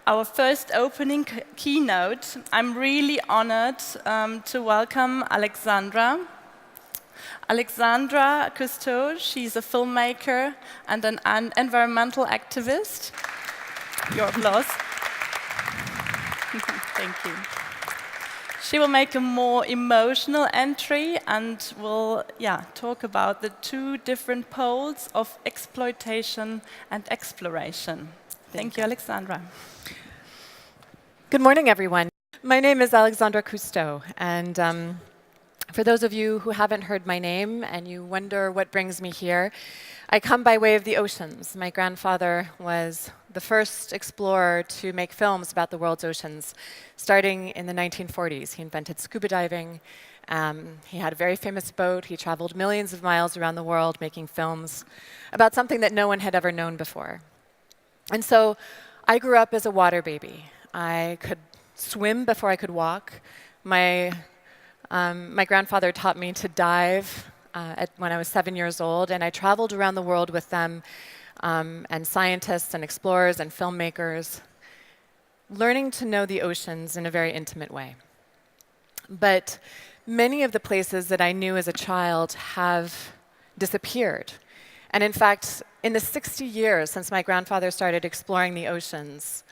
our first opening keynote, I'm really honored to welcome Alexandra. Alexandra Cousteau, she's a filmmaker and an environmental activist. Your applause. Thank you. She will make a more emotional entry and will talk about the two different poles of exploitation and exploration. Thank you, Alexandra. Good morning, everyone. My name is Alexandra Cousteau, and for those of you who haven't heard my name and you wonder what brings me here, I come by way of the oceans. My grandfather was the first explorer to make films about the world's oceans, starting in the 1940s. He invented scuba diving. He had a very famous boat. He traveled millions of miles around the world making films about something that no one had ever known before. And so I grew up as a water baby. I could swim before I could walk. My grandfather taught me to dive when I was 7 years old, and I traveled around the world with them and scientists and explorers and filmmakers, learning to know the oceans in a very intimate way. But many of the places that I knew as a child have disappeared. And in fact, in the 60 years since my grandfather started exploring the oceans,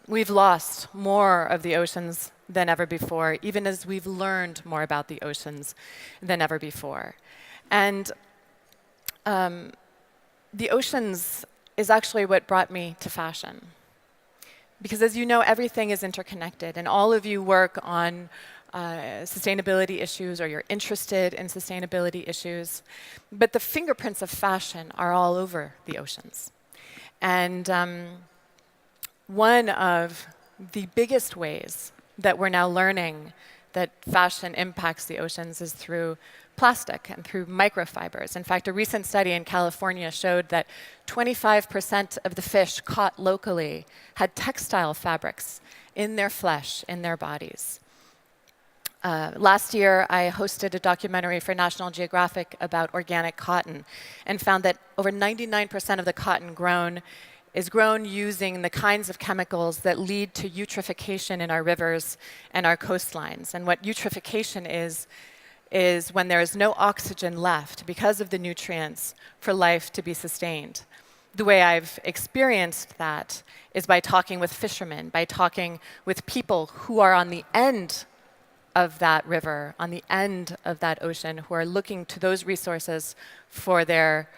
we've lost more of the oceans than ever before, even as we've learned more about the oceans than ever before. And the oceans is actually what brought me to fashion. Because as you know, everything is interconnected, and all of you work on sustainability issues, or you're interested in sustainability issues. But the fingerprints of fashion are all over the oceans. And one of the biggest ways that we're now learning that fashion impacts the oceans is through plastic and through microfibers. In fact, a recent study in California showed that 25% of the fish caught locally had textile fabrics in their flesh, in their bodies. Last year, I hosted a documentary for National Geographic about organic cotton and found that over 99% of the cotton grown is grown using the kinds of chemicals that lead to eutrophication in our rivers and our coastlines. And what eutrophication is when there is no oxygen left because of the nutrients for life to be sustained. The way I've experienced that is by talking with fishermen, by talking with people who are on the end of that river, on the end of that ocean, who are looking to those resources for their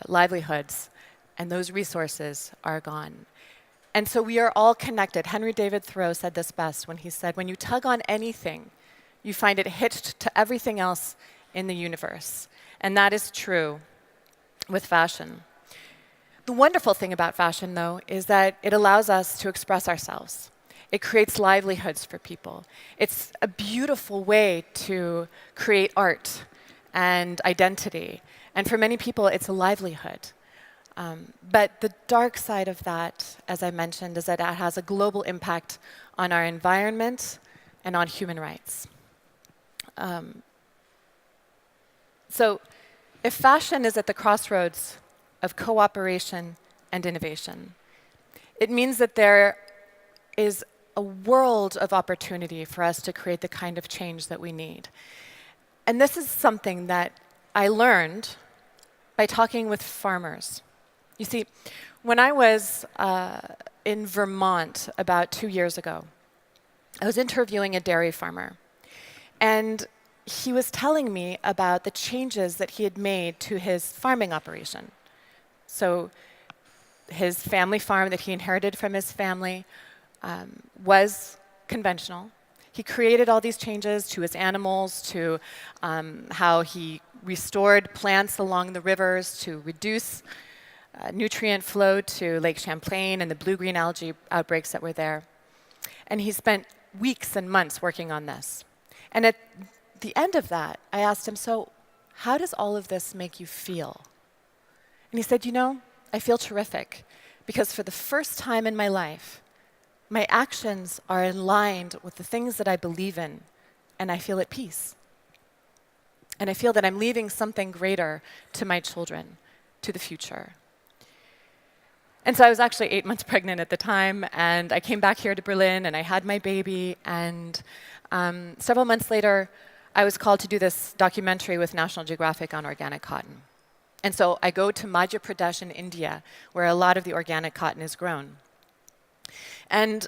livelihoods. And those resources are gone. And so we are all connected. Henry David Thoreau said this best when he said, when you tug on anything, you find it hitched to everything else in the universe. And that is true with fashion. The wonderful thing about fashion, though, is that it allows us to express ourselves. It creates livelihoods for people. It's a beautiful way to create art and identity. And for many people, it's a livelihood. But the dark side of that, as I mentioned, is that it has a global impact on our environment and on human rights. So if fashion is at the crossroads of cooperation and innovation, it means that there is a world of opportunity for us to create the kind of change that we need. And this is something that I learned by talking with farmers. You see, when I was in Vermont about 2 years ago, I was interviewing a dairy farmer. And he was telling me about the changes that he had made to his farming operation. So his family farm that he inherited from his family was conventional. He created all these changes to his animals, to how he restored plants along the rivers to reduce nutrient flow to Lake Champlain and the blue-green algae outbreaks that were there. And he spent weeks and months working on this. And at the end of that, I asked him, so how does all of this make you feel? And he said, you know, I feel terrific because for the first time in my life, my actions are aligned with the things that I believe in, and I feel at peace. And I feel that I'm leaving something greater to my children, to the future. And so I was actually 8 months pregnant at the time, and I came back here to Berlin, and I had my baby, and several months later, I was called to do this documentary with National Geographic on organic cotton. And so I go to Madhya Pradesh in India, where a lot of the organic cotton is grown. And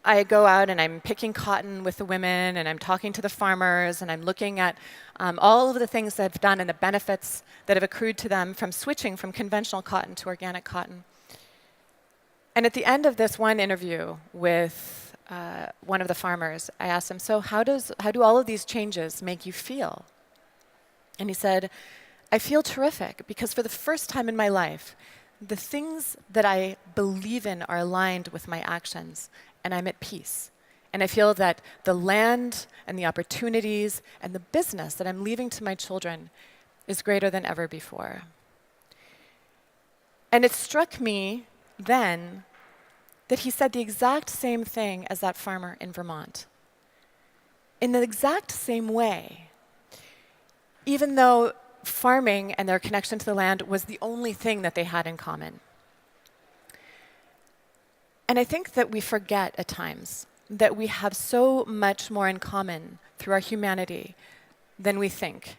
I go out and I'm picking cotton with the women, and I'm talking to the farmers, and I'm looking at all of the things that they've done and the benefits that have accrued to them from switching from conventional cotton to organic cotton. And at the end of this one interview with one of the farmers, I asked him, so how do all of these changes make you feel? And he said, I feel terrific, because for the first time in my life, the things that I believe in are aligned with my actions, and I'm at peace. And I feel that the land and the opportunities and the business that I'm leaving to my children is greater than ever before. And it struck me then that he said the exact same thing as that farmer in Vermont. In the exact same way, even though farming and their connection to the land was the only thing that they had in common. And I think that we forget at times that we have so much more in common through our humanity than we think.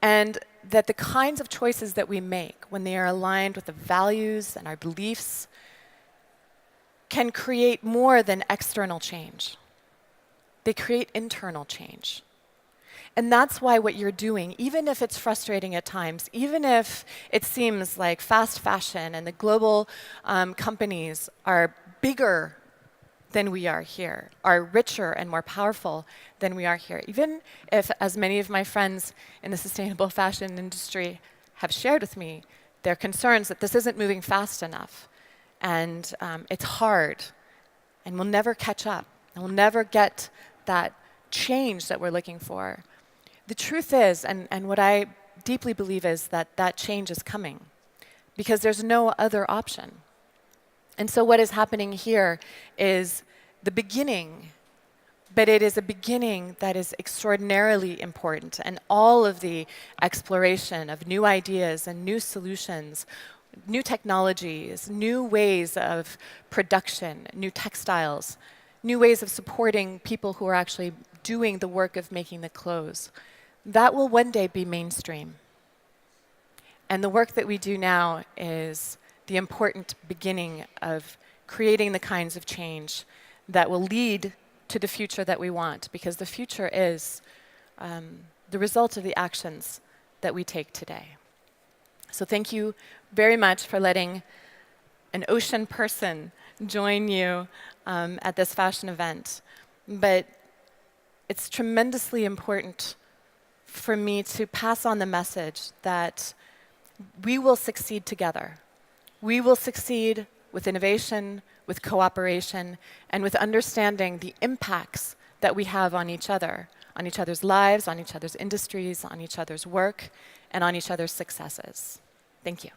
And that the kinds of choices that we make when they are aligned with the values and our beliefs can create more than external change. They create internal change. And that's why what you're doing, even if it's frustrating at times, even if it seems like fast fashion and the global companies are bigger than we are here, are richer and more powerful than we are here, even if, as many of my friends in the sustainable fashion industry have shared with me, their concerns that this isn't moving fast enough, and it's hard, and we'll never catch up, and we'll never get that change that we're looking for. The truth is, and what I deeply believe is that that change is coming, because there's no other option. And so what is happening here is the beginning, but it is a beginning that is extraordinarily important. And all of the exploration of new ideas and new solutions, new technologies, new ways of production, new textiles, new ways of supporting people who are actually doing the work of making the clothes, that will one day be mainstream. And the work that we do now is the important beginning of creating the kinds of change that will lead to the future that we want, because the future is the result of the actions that we take today. So thank you very much for letting an ocean person join you at this fashion event. But it's tremendously important for me to pass on the message that we will succeed together. We will succeed with innovation, with cooperation, and with understanding the impacts that we have on each other's lives, on each other's industries, on each other's work, and on each other's successes. Thank you.